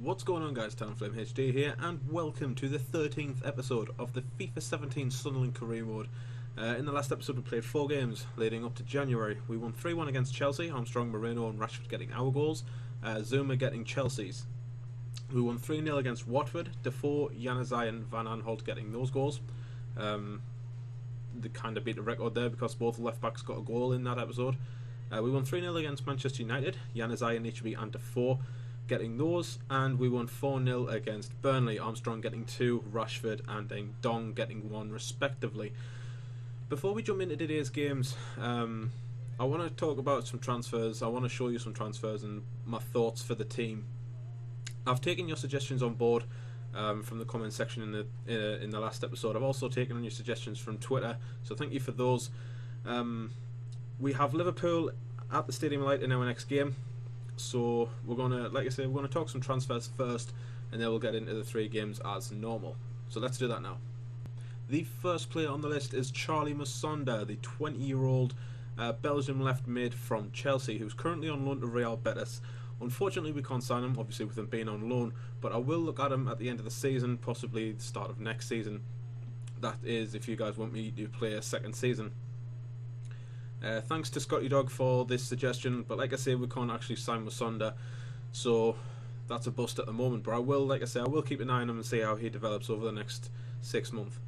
What's going on, guys? Talonflame HD here, and welcome to the 13th episode of the FIFA 17 Sunderland career mode. In the last episode we played 4 games leading up to January. We won 3-1 against Chelsea, Armstrong, Moreno and Rashford getting our goals, Zuma getting Chelsea's. We won 3-0 against Watford, Defoe, Januzaj and Van Aanholt getting those goals. They kind of beat the record there because both left backs got a goal in that episode. We won 3-0 against Manchester United, Januzaj, Anichebe and Defoe getting those, and we won 4-0 against Burnley, Armstrong getting 2, Rashford and Dong getting 1 respectively. Before we jump into today's games, I want to talk about some transfers. I want to show you some transfers and my thoughts for the team. I've taken your suggestions on board from the comment section in the last episode. I've also taken on your suggestions from Twitter, so thank you for those. We have Liverpool at the Stadium Light in our next game. So we're gonna, like I said, we're gonna talk some transfers first, and then we'll get into the 3 games as normal. So let's do that now. The first player on the list is Charlie Musonda, the 20-year-old Belgian left mid from Chelsea, who's currently on loan to Real Betis. Unfortunately, we can't sign him, obviously with him being on loan, but I will look at him at the end of the season, possibly the start of next season. That is, if you guys want me to play a second season. Thanks to Scotty Dog for this suggestion, but like I say, we can't actually sign Musonda, so that's a bust at the moment. But I will, like I say, I will keep an eye on him and see how he develops over the next 6 months.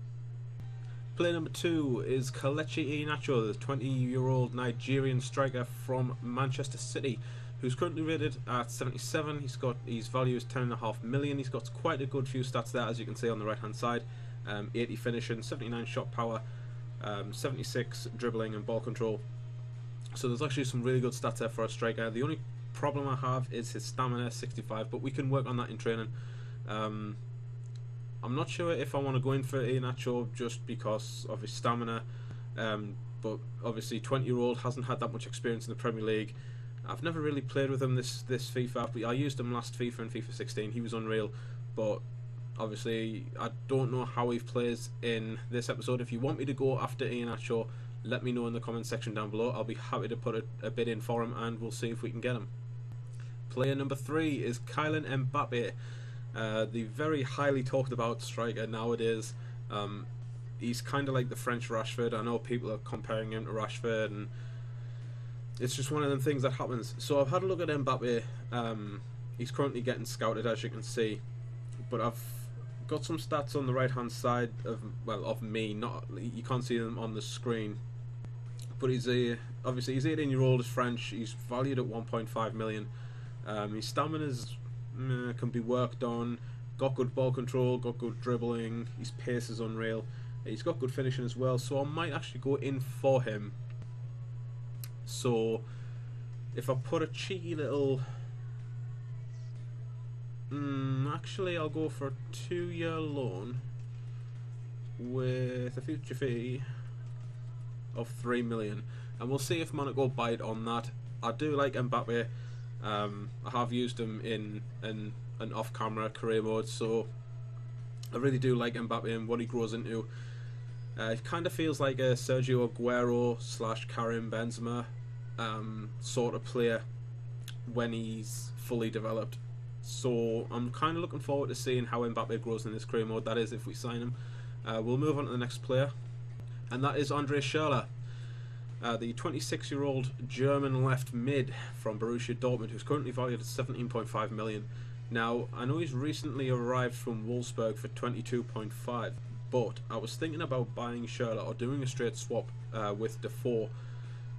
Player number 2 is Kelechi Iheanacho, the 20-year-old Nigerian striker from Manchester City, who's currently rated at 77. His value is 10.5 million. He's got quite a good few stats there, as you can see on the right hand side. 80 finishing, 79 shot power, 76 dribbling and ball control. So there's actually some really good stats there for a striker. The only problem I have is his stamina, 65, but we can work on that in training. I'm not sure if I want to go in for Iheanacho just because of his stamina, but obviously 20-year-old hasn't had that much experience in the Premier League. I've never really played with him this FIFA, but I used him last FIFA in FIFA 16. He was unreal, but obviously I don't know how he plays in this episode. If you want me to go after Iheanacho, let me know in the comment section down below. I'll be happy to put a bid in for him, and we'll see if we can get him. Player number 3 is Kylian Mbappe, the very highly talked about striker nowadays. He's kind of like the French Rashford. I know people are comparing him to Rashford, and it's just one of them things that happens. So I've had a look at Mbappe. He's currently getting scouted, as you can see, but I've got some stats on the right hand side of me. Not, you can't see them on the screen, but obviously he's 18-year-old, is French. He's valued at 1.5 million. His stamina can be worked on. Got good ball control, got good dribbling. His pace is unreal. He's got good finishing as well. So I might actually go in for him. So if I put a cheeky little, actually I'll go for a 2-year loan with a future fee of 3 million, and we'll see if Monaco bite on that. I do like Mbappe. I have used him in an off-camera career mode, so I really do like Mbappe and what he grows into. It kind of feels like a Sergio Aguero / Karim Benzema sort of player when he's fully developed. So I'm kind of looking forward to seeing how Mbappe grows in this career mode, that is if we sign him. We'll move on to the next player, and that is André Schürrle, the 26-year-old German left mid from Borussia Dortmund, who's currently valued at 17.5 million. Now, I know he's recently arrived from Wolfsburg for 22.5, but I was thinking about buying Schürrle or doing a straight swap with Defoe,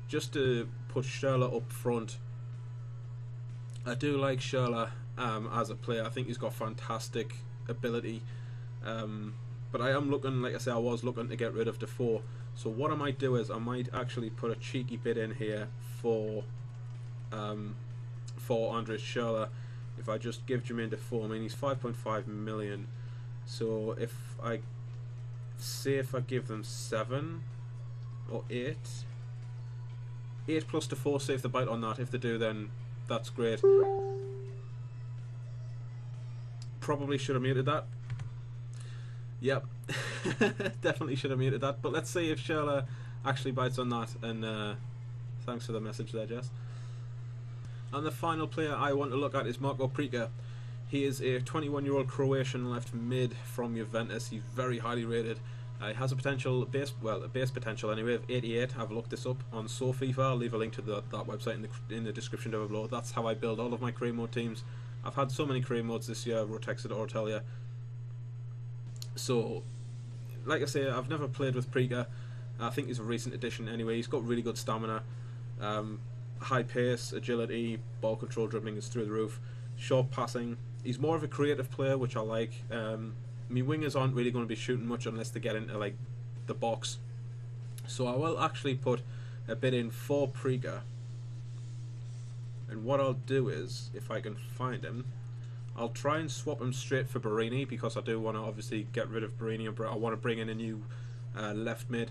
just to put Schürrle up front. I do like Schürrle as a player. I think he's got fantastic ability, but I am looking, like I said, I was looking to get rid of Defoe. So what I might do is I might actually put a cheeky bid in here for André Schürrle. If I just give Jermaine Defoe, I mean he's 5.5 million. So if I give them 7 or 8 plus Defoe, see if they bite on that. If they do, then that's great. Probably should have muted that. Yep, definitely should have muted that. But let's see if Schürrle actually bites on that. And thanks for the message there, Jess. And the final player I want to look at is Marco Prica. He is a 21-year-old Croatian left mid from Juventus. He's very highly rated. He has a base potential anyway of 88. I've looked this up on FIFA. I'll leave a link to that website in the description down below. That's how I build all of my career mode teams. I've had so many career modes this year, Rotexed or tell you. So, like I say, I've never played with Prika. I think he's a recent addition anyway. He's got really good stamina, high pace, agility, ball control, dribbling is through the roof, short passing. He's more of a creative player, which I like. My wingers aren't really going to be shooting much unless they get into like the box. So I will actually put a bid in for Prika. And what I'll do is, if I can find him, I'll try and swap him straight for Barini, because I do want to obviously get rid of Barini and I want to bring in a new left mid.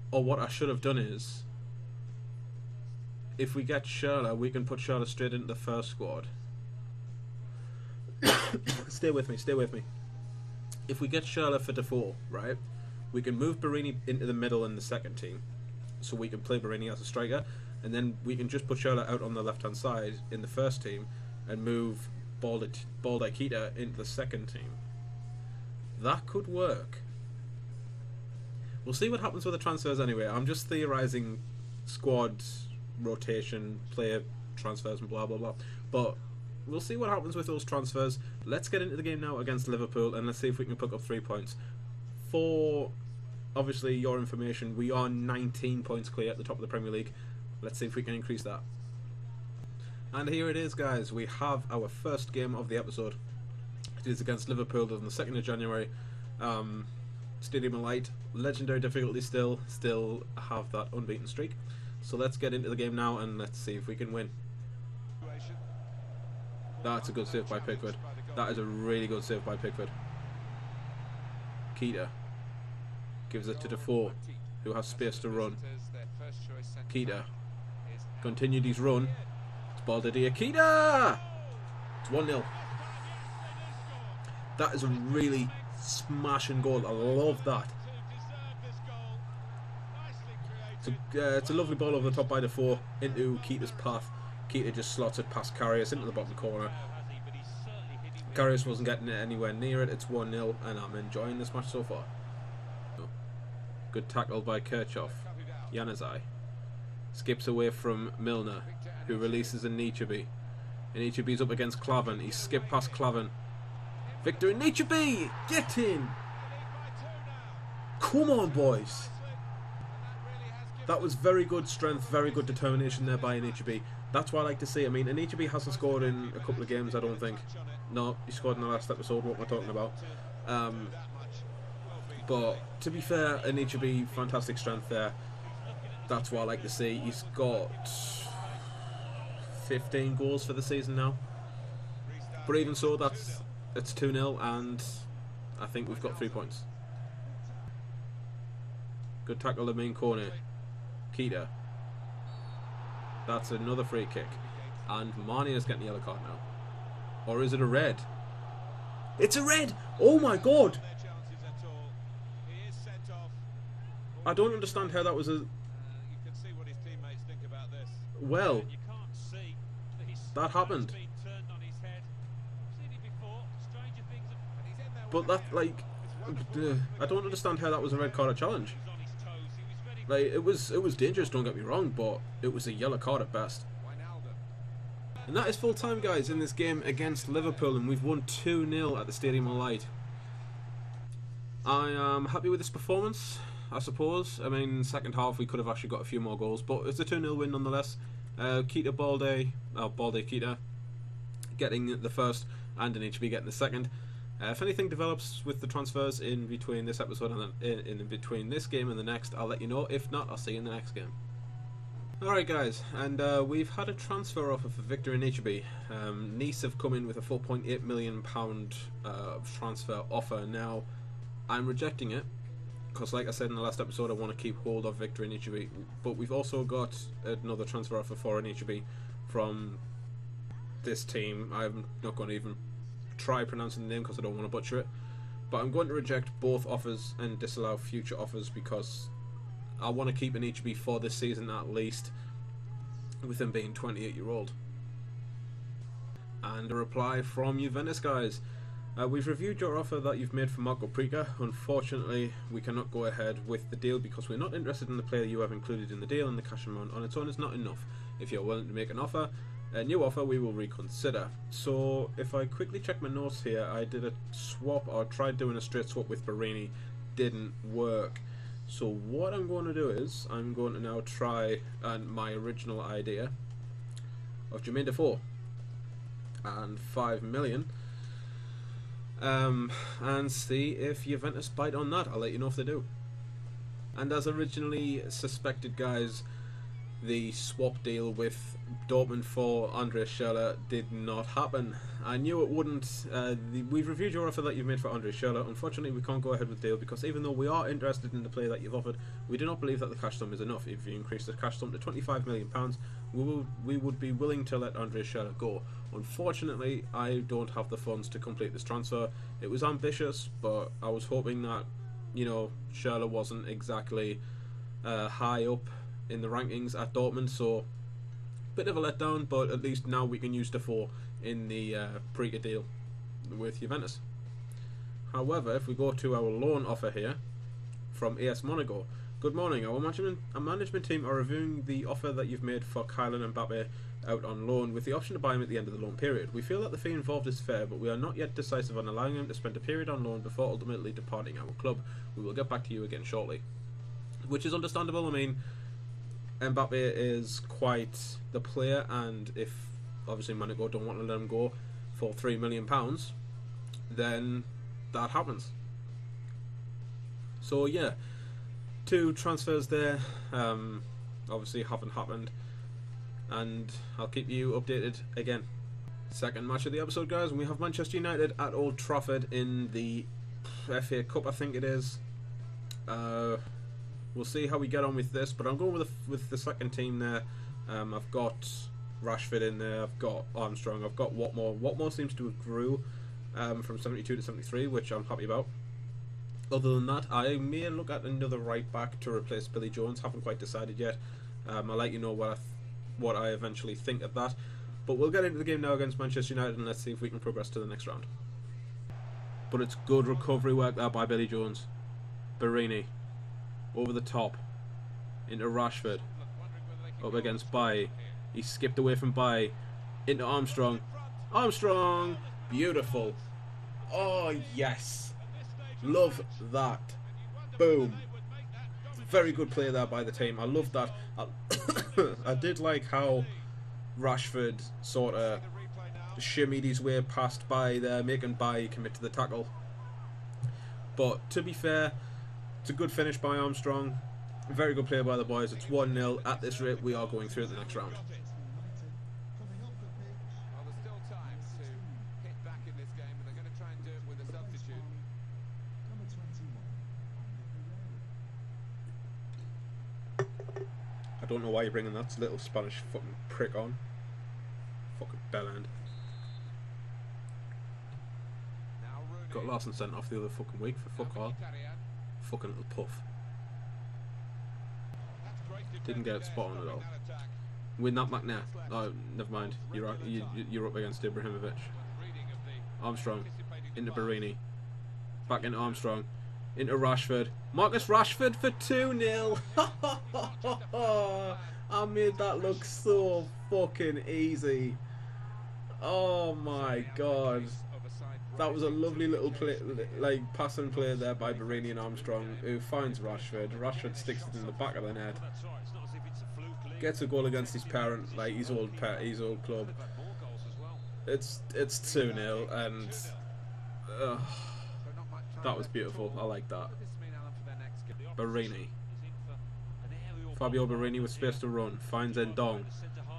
Or what I should have done is, if we get Schürrle, we can put Schürrle straight into the first squad. Stay with me, stay with me. If we get Schürrle for Defoe, right, we can move Barini into the middle in the second team, so we can play Barini as a striker, and then we can just put Schürrle out on the left hand side in the first team and move Balde Keita into the second team. That could work. We'll see what happens with the transfers anyway. I'm just theorising squad rotation, player transfers and blah blah blah, but we'll see what happens with those transfers. Let's get into the game now against Liverpool and let's see if we can pick up 3 points. For obviously your information, we are 19 points clear at the top of the Premier League. Let's see if we can increase that. And here it is, guys. We have our first game of the episode. It is against Liverpool on the 2nd of January. Stadium Light, legendary difficulty still have that unbeaten streak. So let's get into the game now and let's see if we can win. That's a good save by Pickford. That is a really good save by Pickford. Keita gives it to Defoe, who has space to run. Keita continued his run. It's Balde Keita! It's 1-0. That is a really smashing goal. I love that. It's a lovely ball over the top by Defoe into Keita's path. Keita just slots it past Karius into the bottom corner. Karius wasn't getting it anywhere near it. It's 1-0 and I'm enjoying this match so far. Good tackle by Kirchhoff. Januzaj skips away from Milner, who releases Anichebe. Anichebe's up against Klavan. He skipped past Klavan. Victor Anichebe! Get in! Come on, boys! That was very good strength, very good determination there by Anichebe. That's what I like to see. I mean, Anichebe hasn't scored in a couple of games, I don't think. No, he scored in the last episode, what am I talking about? But, to be fair, Anichebe, fantastic strength there. That's what I like to see. He's got 15 goals for the season now. But even so, it's 2-0 and I think we've got 3 points. Good tackle to main corner. Keita. That's another free kick. And Mane is getting a yellow card now. Or is it a red? It's a red! Oh my god! I don't understand how that was a... Well, that happened. But that, like, I don't understand how that was a red card challenge. Like, it was dangerous, don't get me wrong, but it was a yellow card at best. And that is full time, guys, in this game against Liverpool, and we've won 2-0 at the Stadium of Light. I am happy with this performance, I suppose. I mean, second half we could have actually got a few more goals, but it's a 2-0 win nonetheless. Keita Balde Keita getting the first, and Anichebe getting the second. If anything develops with the transfers in between this episode and in between this game and the next, I'll let you know. If not, I'll see you in the next game. Alright guys, and we've had a transfer offer for Victor Anichebe. Nice have come in with a £4.8 million transfer offer. Now, I'm rejecting it, because like I said in the last episode, I want to keep hold of Victor Anichebe. But we've also got another transfer offer for Anichebe from this team. I'm not going to even try pronouncing the name because I don't want to butcher it, but I'm going to reject both offers and disallow future offers because I want to keep Anichebe for this season at least, with him being 28-year-old. And a reply from Juventus, guys. We've reviewed your offer that you've made for Marco Prica. Unfortunately, we cannot go ahead with the deal because we're not interested in the player you have included in the deal, and the cash amount on its own is not enough. If you're willing to make an offer, a new offer, we will reconsider. So if I quickly check my notes here, I did a swap, or tried doing a straight swap with Barini, didn't work. So what I'm going to do is, I'm going to now try my original idea of Jermaine Defoe and 5 million, and see if Juventus bite on that. I'll let you know if they do. And as originally suspected, guys, the swap deal with Dortmund for Andreas Schürrle did not happen. I knew it wouldn't. We've reviewed your offer that you've made for Andreas Schürrle. Unfortunately, we can't go ahead with the deal because even though we are interested in the player that you've offered, we do not believe that the cash sum is enough. If you increase the cash sum to £25 million, we would be willing to let Andreas Schürrle go. Unfortunately, I don't have the funds to complete this transfer. It was ambitious, but I was hoping that, you know, Schürrle wasn't exactly high up in the rankings at Dortmund, so bit of a letdown, but at least now we can use Defoe in the Prica deal with Juventus. However, if we go to our loan offer here from AS Monaco, good morning, our management team are reviewing the offer that you've made for Kylian Mbappe out on loan with the option to buy him at the end of the loan period. We feel that the fee involved is fair, but we are not yet decisive on allowing him to spend a period on loan before ultimately departing our club. We will get back to you again shortly. Which is understandable. I mean, Mbappe is quite the player, and if obviously Monaco don't want to let him go for £3 million, then that happens. So yeah, 2 transfers there obviously haven't happened, and I'll keep you updated again. Second match of the episode, guys, and we have Manchester United at Old Trafford in the FA Cup, I think it is. We'll see how we get on with this, but I'm going with the second team there. I've got Rashford in there, I've got Armstrong, I've got Watmore. Watmore seems to have grew from 72 to 73, which I'm happy about. Other than that, I may look at another right back to replace Billy Jones. Haven't quite decided yet. I'll let you know what I eventually think of that. But we'll get into the game now against Manchester United, and let's see if we can progress to the next round. But it's good recovery work there by Billy Jones. Barini over the top into Rashford, up against Bailly. He skipped away from Bailly into Armstrong. Armstrong, beautiful. Oh yes, love that. Boom. Very good play there by the team. I love that. I did like how Rashford sort of shimmied his way past Bailly there, making Bailly commit to the tackle. But to be fair, it's a good finish by Armstrong. Very good play by the boys. It's 1-0. At this rate, we are going through the next round. I don't know why you're bringing that little Spanish fucking prick on. Fucking bellend. Got Larson sent off the other fucking week for fuck all. Fucking little puff. Didn't get it spot on at all. Win that back now. Oh, never mind. You're up against Ibrahimovic. Armstrong into Barini. Back into Armstrong. Into Rashford. Marcus Rashford for 2-0. I made that look so fucking easy. Oh my god. That was a lovely little play, like passing play there by Barini and Armstrong, who finds Rashford. Rashford sticks it in the back of the net. Gets a goal against his parent, like his old club. It's 2-0, and that was beautiful. I like that. Barini. Fabio Barini with space to run finds Endong,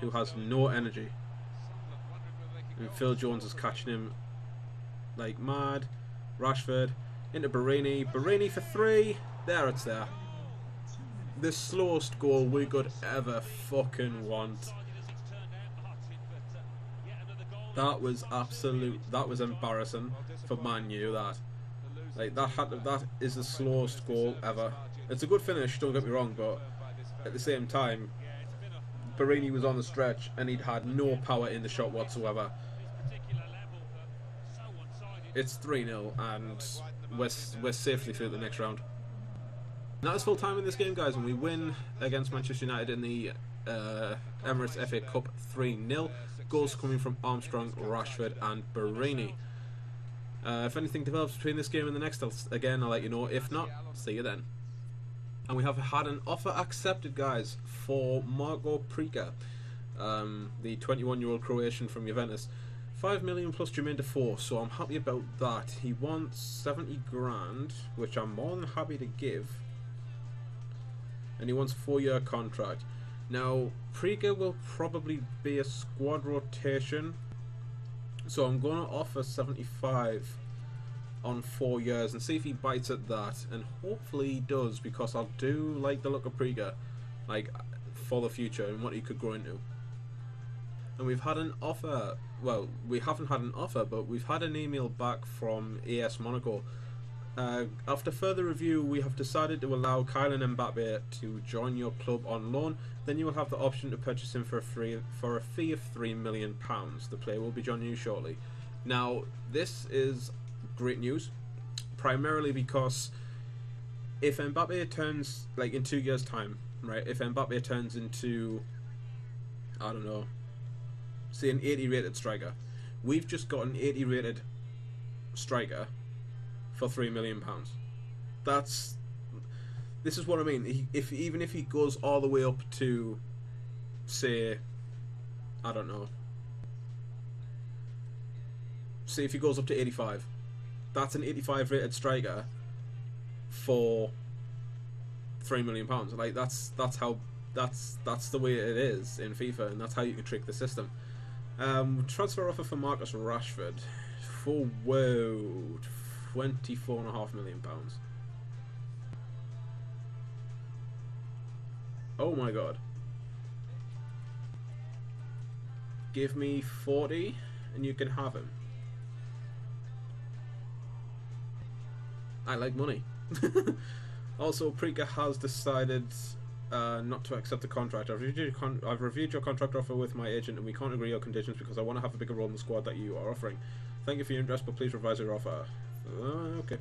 who has no energy. And Phil Jones is catching him like mad. Rashford into Barini. Barini for 3. There, it's there. The slowest goal we could ever fucking want. That was that was embarrassing for Man U. That is the slowest goal ever. It's a good finish, don't get me wrong, but at the same time, Barini was on the stretch and he'd had no power in the shot whatsoever. It's 3-0 and we're safely through the next round. That is full time in this game, guys, and we win against Manchester United in the Emirates FA Cup 3-0. Goals coming from Armstrong, Rashford and Barini. If anything develops between this game and the next, I'll let you know. If not, see you then. And we have had an offer accepted, guys, for Marko Prica, the 21-year-old Croatian from Juventus. 5 million plus Jermaine Defoe, so I'm happy about that. He wants 70 grand, which I'm more than happy to give. And he wants a 4-year contract. Now, Prica will probably be a squad rotation, so I'm going to offer 75 on 4 years and see if he bites at that, and hopefully he does, because I do like the look of Prica, like, for the future and what he could grow into. And we've had an offer, well, we haven't had an offer, but we've had an email back from AS Monaco. After further review, we have decided to allow Kylian Mbappe to join your club on loan. Then you will have the option to purchase him for a fee of £3 million. The player will be joining you shortly. Now, this is great news, primarily because if Mbappe turns, like, in 2 years' time, right? If Mbappe turns into, I don't know, say an 80 rated striker, we've just got an 80 rated striker for £3 million. This is what I mean. Even if he goes all the way up to, say, I don't know, say if he goes up to 85, that's an 85 rated striker for £3 million. Like, that's the way it is in FIFA, and that's how you can trick the system. Transfer offer for Marcus Rashford for £24.5 million. Oh my god. Give me 40 and you can have him. I like money. Also, Prica has decided not to accept the contract. I've reviewed your contract offer with my agent and we can't agree on conditions because I want to have a bigger role in the squad that you are offering. Thank you for your interest, but please revise your offer. Okay.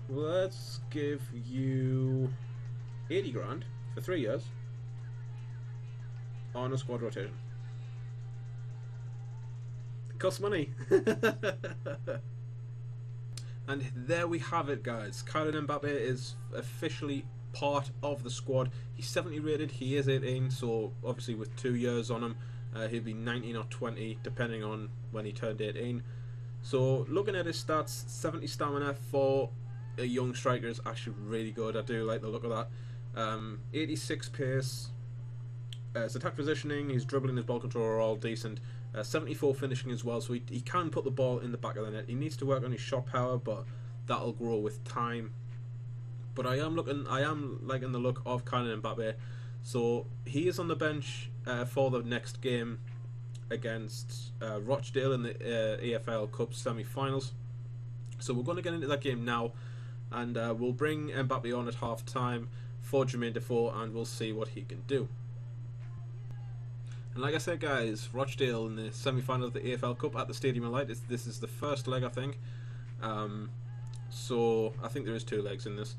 Let's give you 80 grand for 3 years on a squad rotation. It costs money. And there we have it, guys. Kylian Mbappe is officially part of the squad. He's 70 rated, he is 18, so obviously with 2 years on him, he'll be 19 or 20 depending on when he turned 18. So looking at his stats, 70 stamina for a young striker is actually really good. I do like the look of that. 86 pace, his attack positioning, his dribbling, his ball control are all decent. 74 finishing as well, so he can put the ball in the back of the net. He needs to work on his shot power, but that'll grow with time. But I am liking the look of Kylian Mbappe. So he is on the bench for the next game against Rochdale in the EFL Cup semi-finals. So we're going to get into that game now, and we'll bring Mbappe on at half time for Jermaine Defoe, and we'll see what he can do. And like I said, guys, Rochdale in the semi-final of the EFL Cup at the Stadium of Light. This is the first leg, I think. So I think there is 2 legs in this.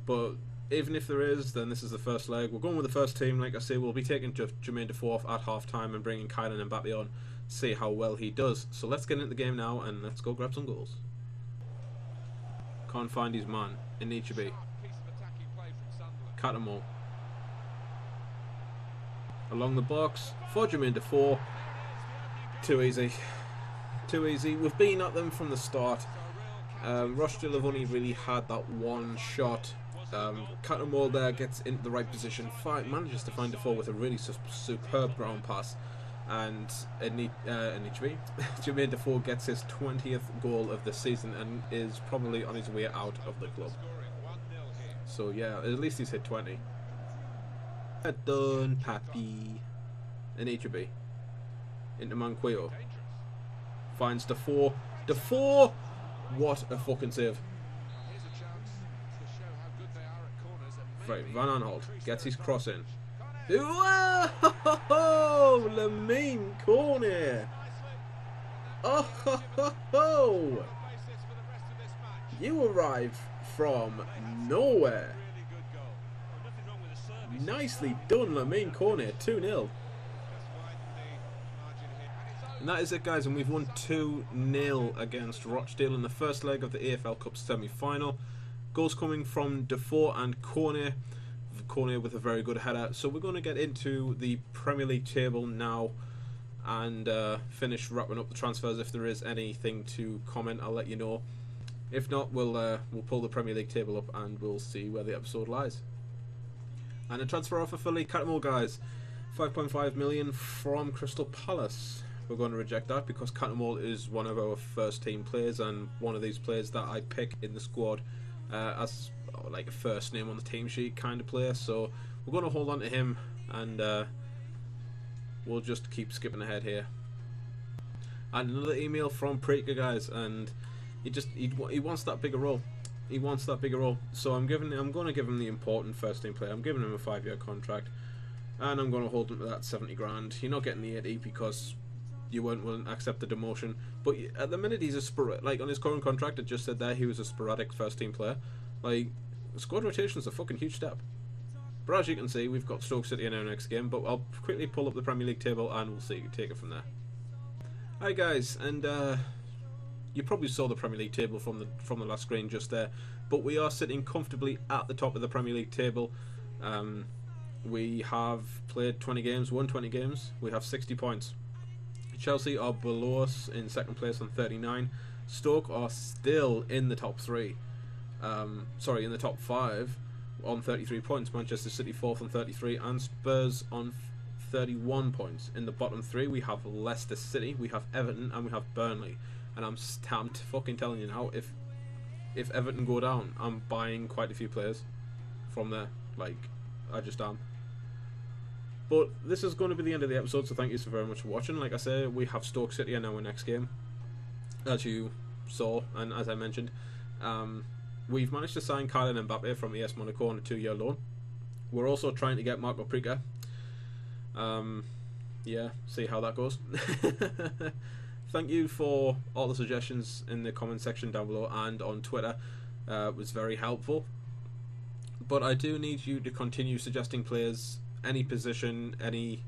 But even if there is, then this is the first leg. We're going with the first team. Like I say, we'll be taking Jermaine Defoe off at half-time and bringing Kylian Mbappe on, see how well he does. So let's get into the game now, and let's go grab some goals. Can't find his man. It needs to be. Cut him all. Along the box for Jermaine Defoe. Too easy. Too easy. We've been at them from the start. Rochdale have only really had that one shot. Catamol there gets into the right position, manages to find Defoe with a really superb ground pass, and Jermaine Defoe gets his 20th goal of the season and is probably on his way out of the club. So yeah, at least he's hit 20. Done, Pappy. And HB into Manquillo. Finds Defoe. Defoe! What a fucking save. Right, Van Aanholt gets his cross in. Whoa! Lamine corner! Oh ho ho ho! You arrive from nowhere. Nicely done, Lamine Cornet, 2-0. And that is it, guys, and we've won 2-0 against Rochdale in the first leg of the AFL Cup semi-final. Goals coming from Defoe and Cornet with a very good header. So we're going to get into the Premier League table now and finish wrapping up the transfers. If there is anything to comment, I'll let you know. If not, we'll pull the Premier League table up and we'll see where the episode lies. And a transfer offer for Lee Cattermole, guys. 5.5 million from Crystal Palace. We're going to reject that because Cattermole is one of our first team players and one of these players that I pick in the squad as like a first name on the team sheet kind of player. So we're going to hold on to him and we'll just keep skipping ahead here. And another email from Preaker, guys, and he wants that bigger role. He wants that bigger role. So I'm going to give him the important first team player. I'm giving him a 5-year contract, and I'm going to hold him to that 70 grand. You're not getting the 80 because you weren't willing to accept the demotion. But at the minute, he's a sporadic. Like on his current contract, it just said there he was a sporadic first team player. Like squad rotation is a fucking huge step. But as you can see, we've got Stoke City in our next game. But I'll quickly pull up the Premier League table and we'll see take it from there. Hi guys, and you probably saw the Premier League table from the last screen just there, but we are sitting comfortably at the top of the Premier League table. We have played 20 games, won 20 games. We have 60 points. Chelsea are below us in second place on 39. Stoke are still in the top 3. In the top 5 on 33 points. Manchester City 4th on 33, and Spurs on 31 points. In the bottom 3, we have Leicester City, we have Everton, and we have Burnley. And I'm fucking telling you now, if Everton go down, I'm buying quite a few players from there. Like, I just am. But this is going to be the end of the episode, so thank you so very much for watching. Like I say, we have Stoke City in our next game, as you saw, and as I mentioned. We've managed to sign Kylian Mbappe from AS Monaco on a 2-year loan. We're also trying to get Marco Preaker. Yeah, see how that goes. Thank you for all the suggestions in the comment section down below and on Twitter. It was very helpful. But I do need you to continue suggesting players, any position, any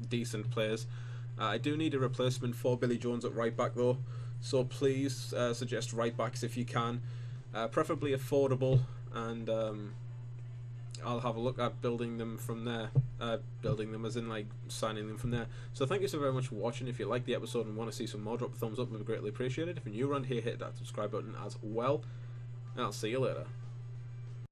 decent players. I do need a replacement for Billy Jones at right back though, so please suggest right backs if you can, preferably affordable, and I'll have a look at building them from there. Building them as in like signing them from there. So thank you so very much for watching. If you like the episode and want to see some more, drop a thumbs up, we would greatly appreciate it. If you're new around here, hit that subscribe button as well, and I'll see you later.